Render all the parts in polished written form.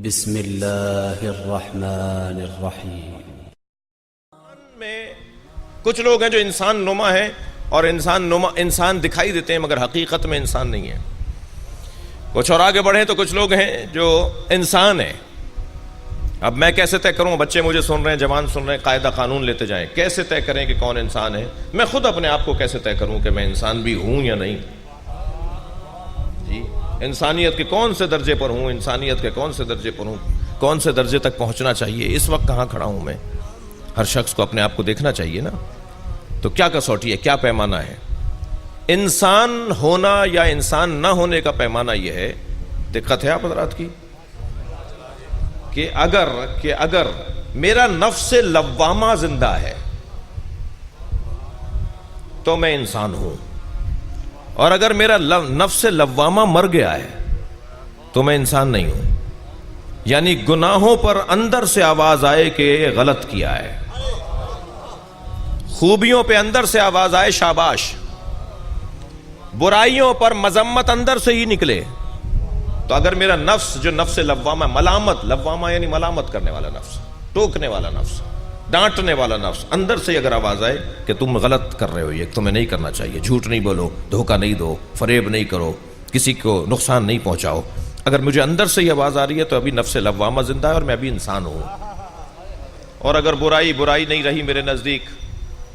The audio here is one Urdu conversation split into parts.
بسم اللہ الرحمن الرحیم۔ میں کچھ لوگ ہیں جو انسان نما ہیں اور انسان دکھائی دیتے ہیں مگر حقیقت میں انسان نہیں ہے۔ کچھ اور آگے بڑھیں تو کچھ لوگ ہیں جو انسان ہیں۔ اب میں کیسے طے کروں؟ بچے مجھے سن رہے ہیں، جوان سن رہے ہیں، قاعدہ قانون لیتے جائیں، کیسے طے کریں کہ کون انسان ہے؟ میں خود اپنے آپ کو کیسے طے کروں کہ میں انسان بھی ہوں یا نہیں؟ جی، انسانیت کے کون سے درجے پر ہوں، انسانیت کے کون سے درجے پر ہوں، کون سے درجے تک پہنچنا چاہیے؟ اس وقت کہاں کھڑا ہوں میں؟ ہر شخص کو اپنے آپ کو دیکھنا چاہیے نا۔ تو کیا کسوٹی ہے، کیا پیمانہ ہے؟ انسان ہونا یا انسان نہ ہونے کا پیمانہ یہ ہے، دقت ہے آپ حضرات کی، کہ اگر میرا نفس لوامہ زندہ ہے تو میں انسان ہوں، اور اگر میرا نفس لوامہ مر گیا ہے تو میں انسان نہیں ہوں۔ یعنی گناہوں پر اندر سے آواز آئے کہ یہ غلط کیا ہے، خوبیوں پہ اندر سے آواز آئے شاباش، برائیوں پر مذمت اندر سے ہی نکلے، تو اگر میرا نفس جو نفس لوامہ، لوامہ یعنی ملامت کرنے والا نفس، ٹوکنے والا نفس، ڈانٹنے والا نفس، اندر سے اگر آواز آئے کہ تم غلط کر رہے ہو، یہ تمہیں نہیں کرنا چاہیے، جھوٹ نہیں بولو، دھوکہ نہیں دو، فریب نہیں کرو، کسی کو نقصان نہیں پہنچاؤ، اگر مجھے اندر سے ہی آواز آ رہی ہے تو ابھی نفس لوامہ زندہ ہے اور میں ابھی انسان ہوں۔ اور اگر برائی نہیں رہی میرے نزدیک،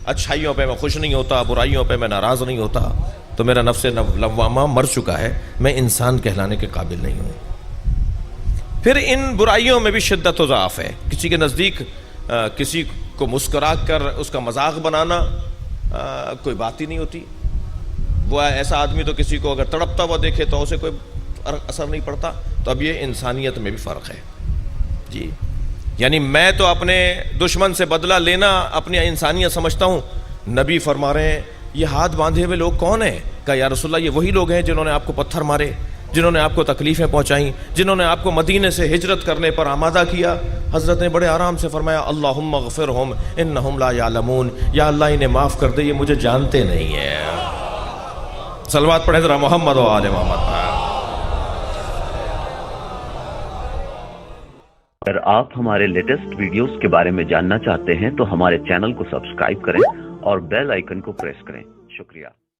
اچھائیوں پہ میں خوش نہیں ہوتا، برائیوں پہ میں ناراض نہیں ہوتا، تو میرا نفس لوامہ مر چکا ہے، میں انسان کہلانے کے قابل نہیں ہوں۔ پھر ان برائیوں میں بھی شدت و ضعف ہے۔ کسی کے نزدیک کسی کو مسکرا کر اس کا مذاق بنانا کوئی بات ہی نہیں ہوتی۔ وہ ایسا آدمی تو کسی کو اگر تڑپتا ہوا دیکھے تو اسے کوئی اثر نہیں پڑتا۔ تو اب یہ انسانیت میں بھی فرق ہے جی۔ یعنی میں تو اپنے دشمن سے بدلہ لینا اپنی انسانیت سمجھتا ہوں۔ نبی فرما رہے ہیں یہ ہاتھ باندھے ہوئے لوگ کون ہیں؟ کہا یا رسول اللہ یہ وہی لوگ ہیں جنہوں نے آپ کو پتھر مارے، جنہوں نے آپ کو تکلیفیں پہنچائیں، جنہوں نے آپ کو مدینے سے ہجرت کرنے پر آمادہ کیا۔ حضرت نے بڑے آرام سے فرمایا اللہم اغفرہم انہم لا یعلمون، یا اللہ انہیں معاف کر دے، یہ مجھے جانتے نہیں ہیں۔ صلوات پڑھیں ذرا محمد و آل محمد۔ اگر آپ ہمارے لیٹسٹ ویڈیوز کے بارے میں جاننا چاہتے ہیں تو ہمارے چینل کو سبسکرائب کریں اور بیل آئیکن کو پریس کریں۔ شکریہ۔